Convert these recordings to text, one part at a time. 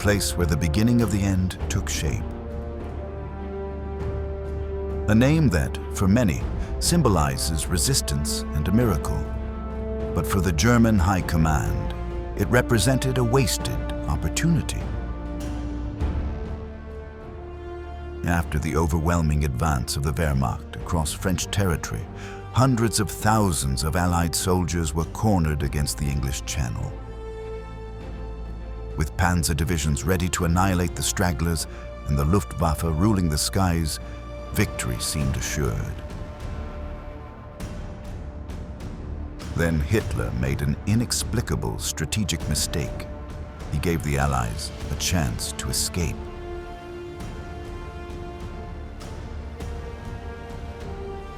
place where the beginning of the end took shape. A name that, for many, symbolizes resistance and a miracle. But for the German High Command, it represented a wasted opportunity. After the overwhelming advance of the Wehrmacht across French territory, hundreds of thousands of Allied soldiers were cornered against the English Channel. With panzer divisions ready to annihilate the stragglers and the Luftwaffe ruling the skies, victory seemed assured. Then Hitler made an inexplicable strategic mistake. He gave the Allies a chance to escape.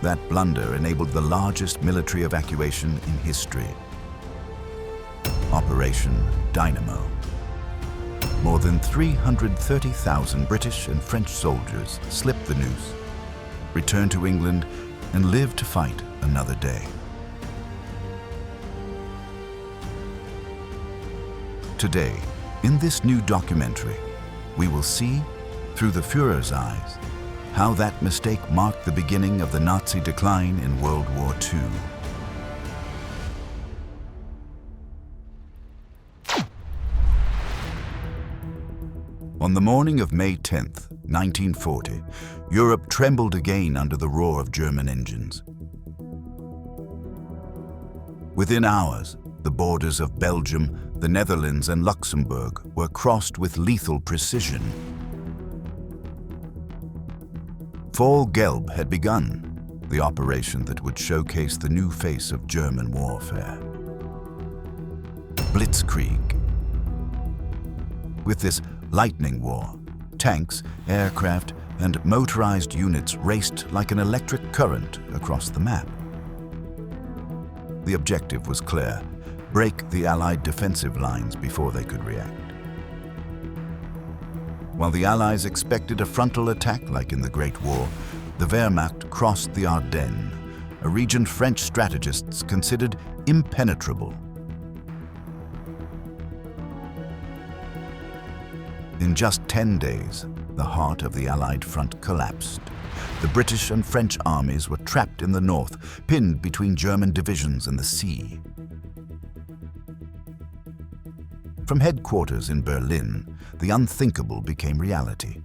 That blunder enabled the largest military evacuation in history. Operation Dynamo. More than 330,000 British and French soldiers slipped the noose, returned to England, and lived to fight another day. Today, in this new documentary, we will see, through the Führer's eyes, how that mistake marked the beginning of the Nazi decline in World War II. On the morning of May 10th, 1940, Europe trembled again under the roar of German engines. Within hours, the borders of Belgium, the Netherlands, and Luxembourg were crossed with lethal precision. Fall Gelb had begun, the operation that would showcase the new face of German warfare. Blitzkrieg. With this lightning war, tanks, aircraft, and motorized units raced like an electric current across the map. The objective was clear: break the Allied defensive lines before they could react. While the Allies expected a frontal attack like in the Great War, the Wehrmacht crossed the Ardennes, a region French strategists considered impenetrable. In just 10 days, the heart of the Allied front collapsed. The British and French armies were trapped in the north, pinned between German divisions and the sea. From headquarters in Berlin, the unthinkable became reality.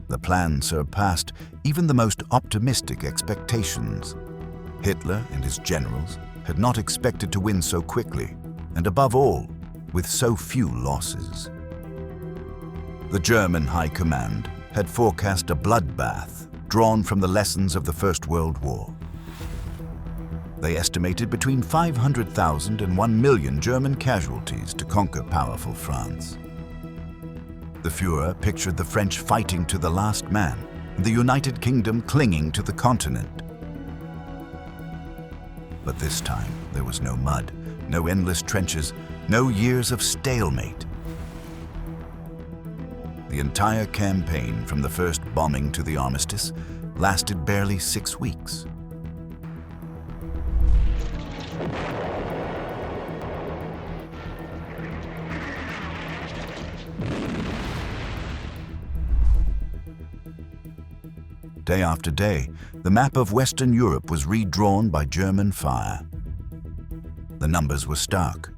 The plan surpassed even the most optimistic expectations. Hitler and his generals had not expected to win so quickly, and above all, with so few losses. The German High Command had forecast a bloodbath drawn from the lessons of the First World War. They estimated between 500,000 and 1 million German casualties to conquer powerful France. The Führer pictured the French fighting to the last man, and the United Kingdom clinging to the continent. But this time, there was no mud, no endless trenches, no years of stalemate. The entire campaign, from the first bombing to the armistice, lasted barely 6 weeks. Day after day, the map of Western Europe was redrawn by German fire. The numbers were stark.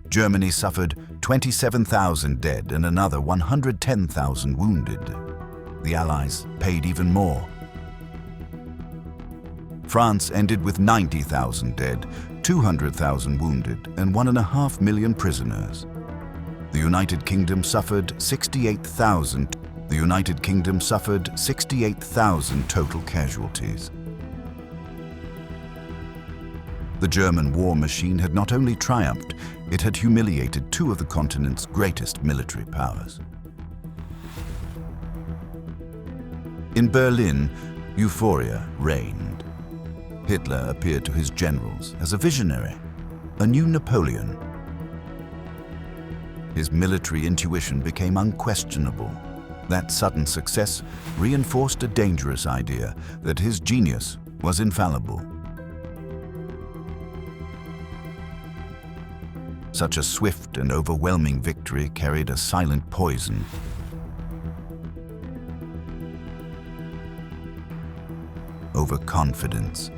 Germany suffered 27,000 dead and another 110,000 wounded. The Allies paid even more. France ended with 90,000 dead, 200,000 wounded, and 1.5 million prisoners. The United Kingdom suffered 68,000 total casualties. The German war machine had not only triumphed, it had humiliated two of the continent's greatest military powers. In Berlin, euphoria reigned. Hitler appeared to his generals as a visionary, a new Napoleon. His military intuition became unquestionable. That sudden success reinforced a dangerous idea that his genius was infallible. Such a swift and overwhelming victory carried a silent poison. Overconfidence.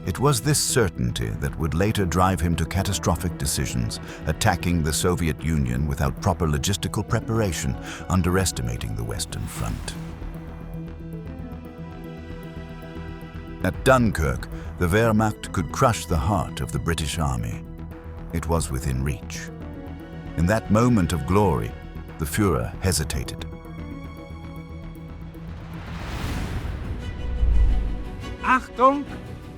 It was this certainty that would later drive him to catastrophic decisions, attacking the Soviet Union without proper logistical preparation, underestimating the Western Front. At Dunkirk, the Wehrmacht could crush the heart of the British Army. It was within reach. In that moment of glory, the Führer hesitated. Achtung!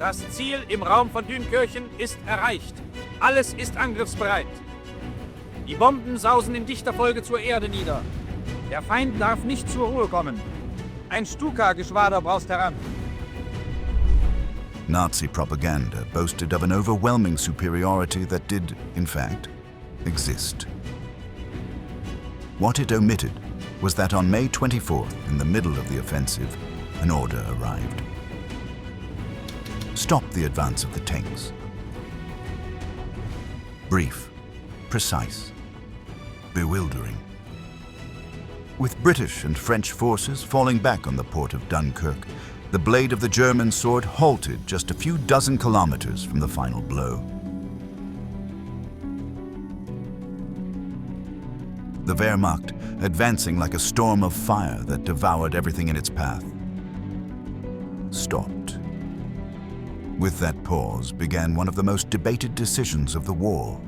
Das Ziel im Raum von Dünkirchen ist erreicht. Alles ist angriffsbereit. Die Bomben sausen in dichter Folge zur Erde nieder. Der Feind darf nicht zur Ruhe kommen. Ein Stuka-Geschwader braust heran. Nazi propaganda boasted of an overwhelming superiority that did, in fact, exist. What it omitted was that on May 24th, in the middle of the offensive, an order arrived. Stop the advance of the tanks. Brief, precise, bewildering. With British and French forces falling back on the port of Dunkirk, the blade of the German sword halted just a few dozen kilometers from the final blow. The Wehrmacht, advancing like a storm of fire that devoured everything in its path, stopped. With that pause began one of the most debated decisions of the war.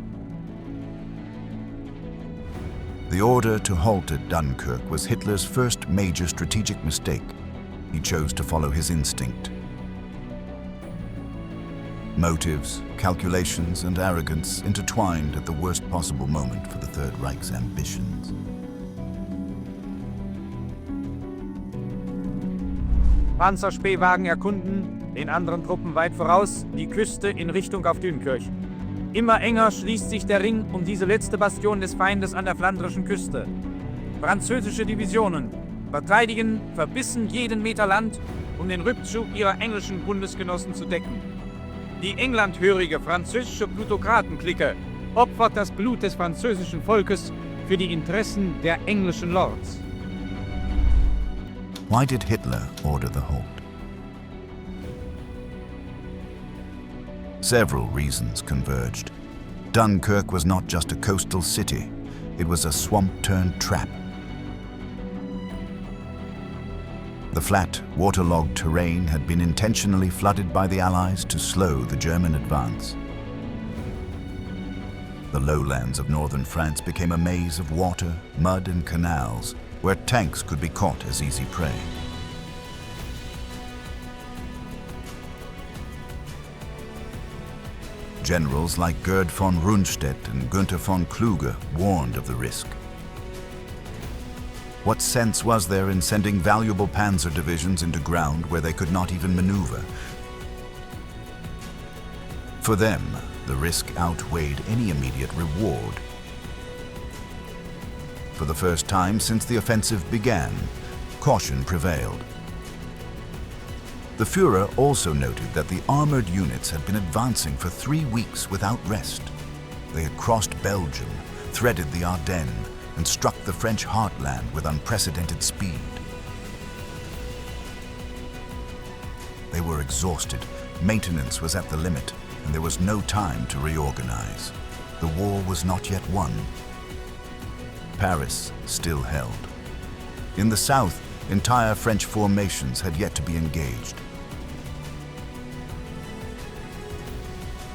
The order to halt at Dunkirk was Hitler's first major strategic mistake. He chose to follow his instinct. Motives, calculations, and arrogance intertwined at the worst possible moment for the Third Reich's ambitions. Panzerspähwagen erkunden, den anderen Truppen weit voraus, die Küste in Richtung auf Dünkirch. Immer enger schließt sich der Ring um diese letzte Bastion des Feindes an der flandrischen Küste. Französische Divisionen verteidigen verbissen jeden Meter Land, um den Rückzug ihrer englischen Bundesgenossen zu decken. Die englandhörige französische Plutokratenklicke opfert das Blut des französischen Volkes für die Interessen der englischen Lords. Why did Hitler order the halt? Several reasons converged. Dunkirk was not just a coastal city, it was a swamp-turned trap. The flat, waterlogged terrain had been intentionally flooded by the Allies to slow the German advance. The lowlands of northern France became a maze of water, mud, and canals, where tanks could be caught as easy prey. Generals like Gerd von Rundstedt and Günther von Kluge warned of the risk. What sense was there in sending valuable panzer divisions into ground where they could not even maneuver? For them, the risk outweighed any immediate reward. For the first time since the offensive began, caution prevailed. The Führer also noted that the armored units had been advancing for 3 weeks without rest. They had crossed Belgium, threaded the Ardennes, and struck the French heartland with unprecedented speed. They were exhausted, maintenance was at the limit, and there was no time to reorganize. The war was not yet won. Paris still held. In the south, entire French formations had yet to be engaged.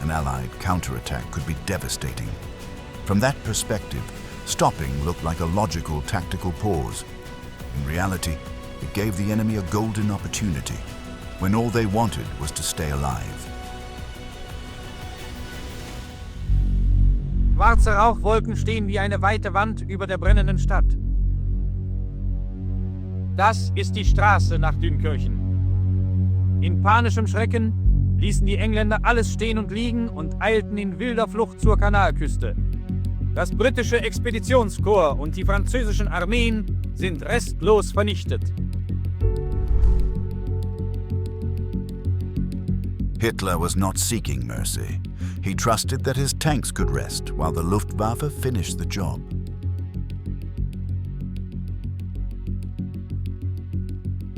An Allied counterattack could be devastating. From that perspective, stopping looked like a logical tactical pause. In reality, it gave the enemy a golden opportunity, when all they wanted was to stay alive. Schwarze Rauchwolken stehen wie eine weite Wand über der brennenden Stadt. Das ist die Straße nach Dünkirchen. In panischem Schrecken ließen die Engländer alles stehen und liegen und eilten in wilder Flucht zur Kanalküste. Das britische Expeditionskorps und die französischen Armeen sind restlos vernichtet. Hitler was not seeking mercy. He trusted that his tanks could rest while the Luftwaffe finished the job.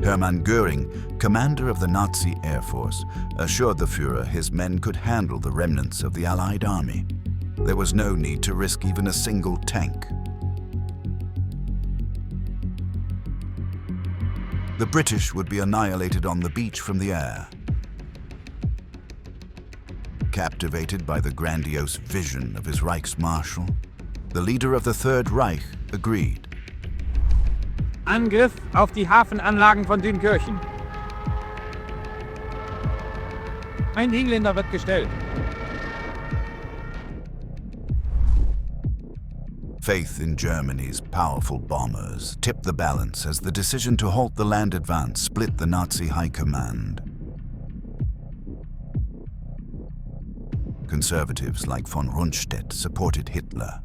Hermann Goring, commander of the Nazi Air Force, assured the Führer his men could handle the remnants of the Allied army. There was no need to risk even a single tank. The British would be annihilated on the beach from the air. Captivated by the grandiose vision of his Reichsmarschall, the leader of the Third Reich agreed. Angriff auf die Hafenanlagen von Dünkirchen. Ein Engländer wird gestellt. Faith in Germany's powerful bombers tipped the balance as the decision to halt the land advance split the Nazi high command. Conservatives like von Rundstedt supported Hitler.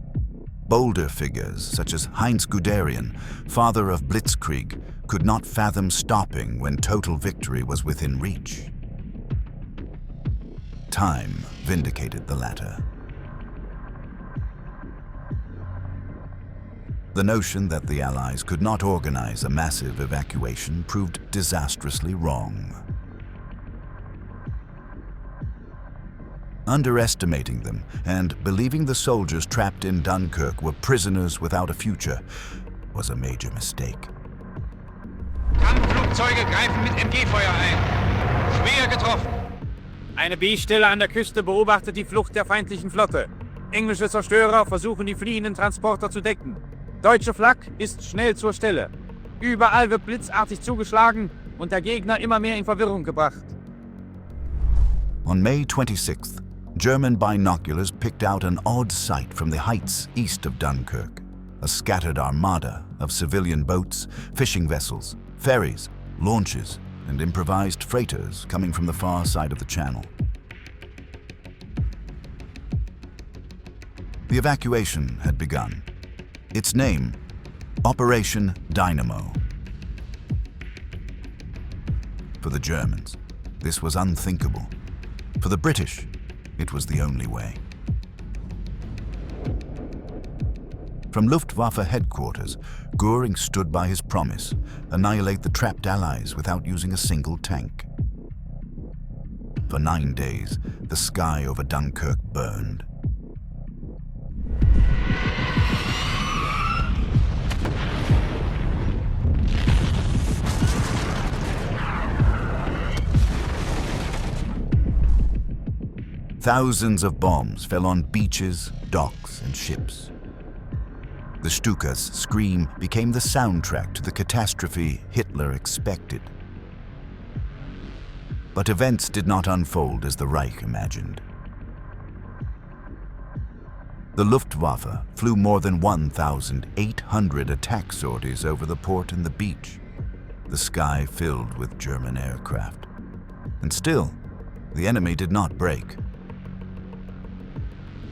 Bolder figures, such as Heinz Guderian, father of Blitzkrieg, could not fathom stopping when total victory was within reach. Time vindicated the latter. The notion that the Allies could not organize a massive evacuation proved disastrously wrong. Underestimating them and believing the soldiers trapped in Dunkirk were prisoners without a future was a major mistake. Kampfflugzeuge greifen mit MG-Feuer ein. Schwer getroffen. Eine B-Stelle an der Küste beobachtet die Flucht der feindlichen Flotte. Englische Zerstörer versuchen, die fliehenden Transporter zu decken. Deutsche Flak ist schnell zur Stelle. Überall wird blitzartig zugeschlagen und der Gegner immer mehr in Verwirrung gebracht. On May 26th, German binoculars picked out an odd sight from the heights east of Dunkirk. A scattered armada of civilian boats, fishing vessels, ferries, launches, and improvised freighters coming from the far side of the channel. The evacuation had begun. Its name, Operation Dynamo. For the Germans, this was unthinkable. For the British, it was the only way. From Luftwaffe headquarters, Goring stood by his promise, annihilate the trapped Allies without using a single tank. For 9 days, the sky over Dunkirk burned. Thousands of bombs fell on beaches, docks, and ships. The Stuka's scream became the soundtrack to the catastrophe Hitler expected. But events did not unfold as the Reich imagined. The Luftwaffe flew more than 1,800 attack sorties over the port and the beach, the sky filled with German aircraft. And still, the enemy did not break.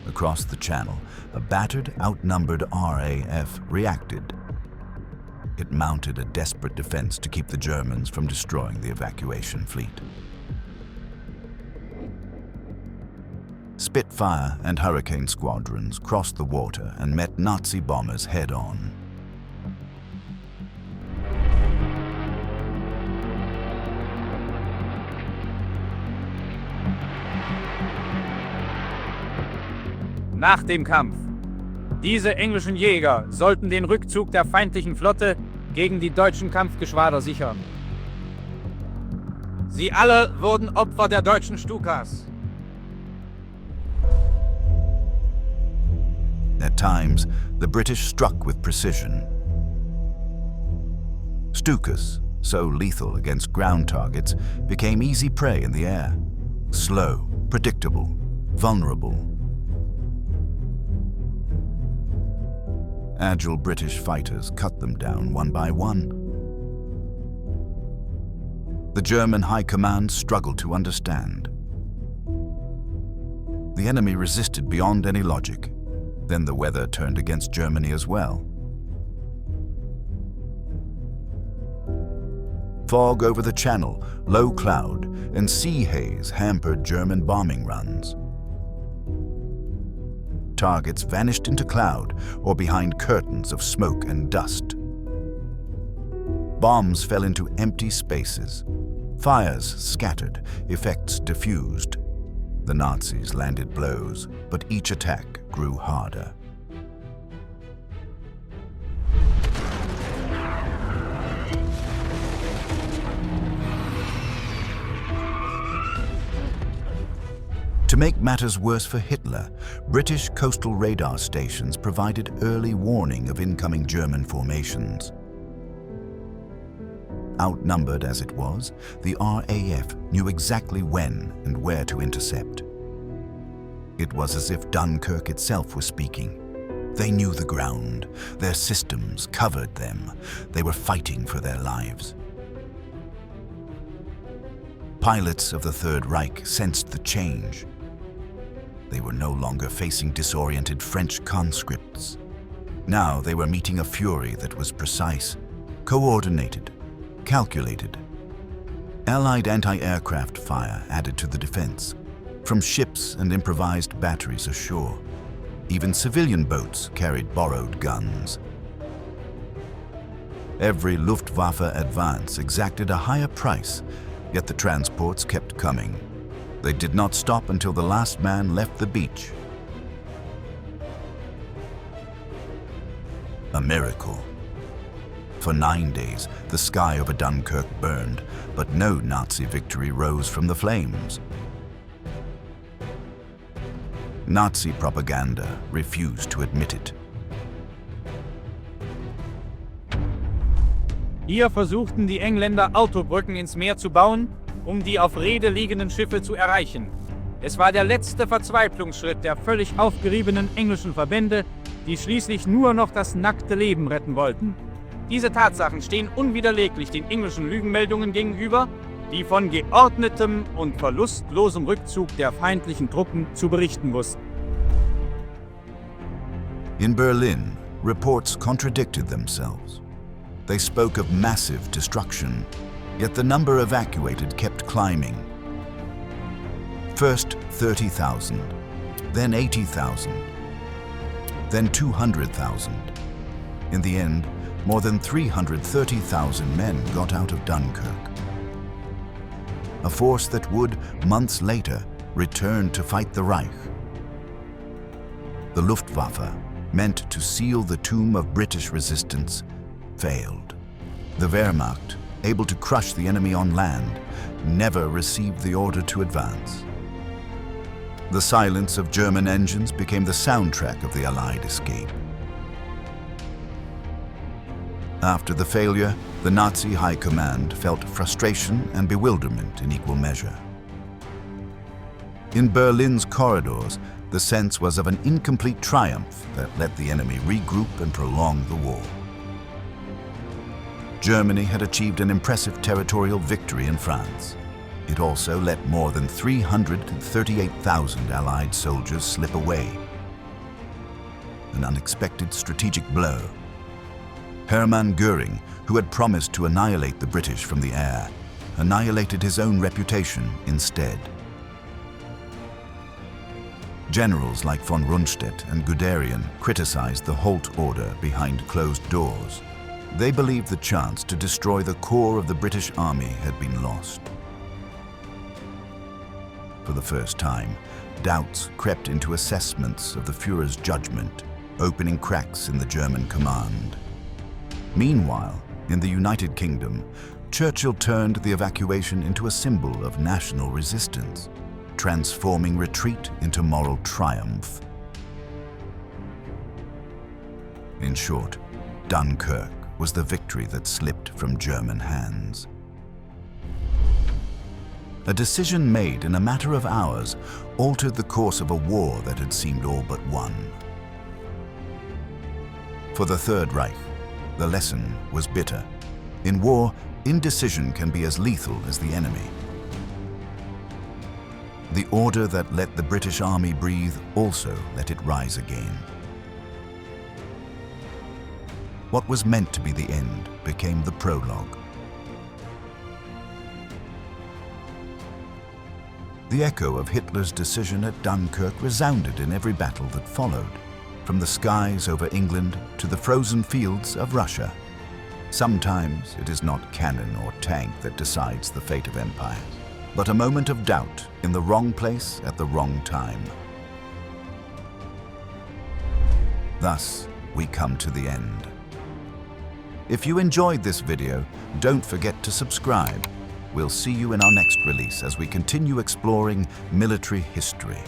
Across the channel, a battered, outnumbered RAF reacted. It mounted a desperate defense to keep the Germans from destroying the evacuation fleet. Spitfire and Hurricane squadrons crossed the water and met Nazi bombers head-on. Nach dem Kampf. Diese englischen Jäger sollten den Rückzug der feindlichen Flotte gegen die deutschen Kampfgeschwader sichern. Sie alle wurden Opfer der deutschen Stukas. At times, the British struck with precision. Stukas, so lethal against ground targets, became easy prey in the air. Slow, predictable, vulnerable. Agile British fighters cut them down one by one. The German High Command struggled to understand. The enemy resisted beyond any logic. Then the weather turned against Germany as well. Fog over the channel, low cloud, and sea haze hampered German bombing runs. targets vanished into cloud or behind curtains of smoke and dust. Bombs fell into empty spaces. Fires scattered, effects diffused. The Nazis landed blows, but each attack grew harder. To make matters worse for Hitler, British coastal radar stations provided early warning of incoming German formations. Outnumbered as it was, the RAF knew exactly when and where to intercept. It was as if Dunkirk itself was speaking. They knew the ground. Their systems covered them. They were fighting for their lives. Pilots of the Third Reich sensed the change. They were no longer facing disoriented French conscripts. Now they were meeting a fury that was precise, coordinated, calculated. Allied anti-aircraft fire added to the defense, from ships and improvised batteries ashore. Even civilian boats carried borrowed guns. Every Luftwaffe advance exacted a higher price, yet the transports kept coming. They did not stop until the last man left the beach. A miracle. For 9 days, the sky over Dunkirk burned, but no Nazi victory rose from the flames. Nazi propaganda refused to admit it. Hier versuchten die Engländer, Autobrücken ins Meer zu bauen, um die auf Reede liegenden Schiffe zu erreichen. Es war der letzte Verzweiflungsschritt der völlig aufgeriebenen englischen Verbände, die schließlich nur noch das nackte Leben retten wollten. Diese Tatsachen stehen unwiderleglich den englischen Lügenmeldungen gegenüber, die von geordnetem und verlustlosem Rückzug der feindlichen Truppen zu berichten wussten. In Berlin, reports contradicted themselves. They spoke of massive destruction, yet the number evacuated kept climbing. First 30,000, then 80,000, then 200,000. In the end, more than 330,000 men got out of Dunkirk. A force that would, months later, return to fight the Reich. The Luftwaffe, meant to seal the tomb of British resistance, failed. The Wehrmacht, able to crush the enemy on land, never received the order to advance. The silence of German engines became the soundtrack of the Allied escape. After the failure, the Nazi High Command felt frustration and bewilderment in equal measure. In Berlin's corridors, the sense was of an incomplete triumph that let the enemy regroup and prolong the war. Germany had achieved an impressive territorial victory in France. It also let more than 338,000 Allied soldiers slip away. An unexpected strategic blow. Hermann Goring, who had promised to annihilate the British from the air, annihilated his own reputation instead. Generals like von Rundstedt and Guderian criticized the halt order behind closed doors. They believed the chance to destroy the core of the British army had been lost. For the first time, doubts crept into assessments of the Führer's judgment, opening cracks in the German command. Meanwhile, in the United Kingdom, Churchill turned the evacuation into a symbol of national resistance, transforming retreat into moral triumph. In short, Dunkirk was the victory that slipped from German hands. A decision made in a matter of hours altered the course of a war that had seemed all but won. For the Third Reich, the lesson was bitter. In war, indecision can be as lethal as the enemy. The order that let the British army breathe also let it rise again. What was meant to be the end became the prologue. The echo of Hitler's decision at Dunkirk resounded in every battle that followed, from the skies over England to the frozen fields of Russia. Sometimes it is not cannon or tank that decides the fate of empires, but a moment of doubt in the wrong place at the wrong time. Thus, we come to the end. If you enjoyed this video, don't forget to subscribe. We'll see you in our next release as we continue exploring military history.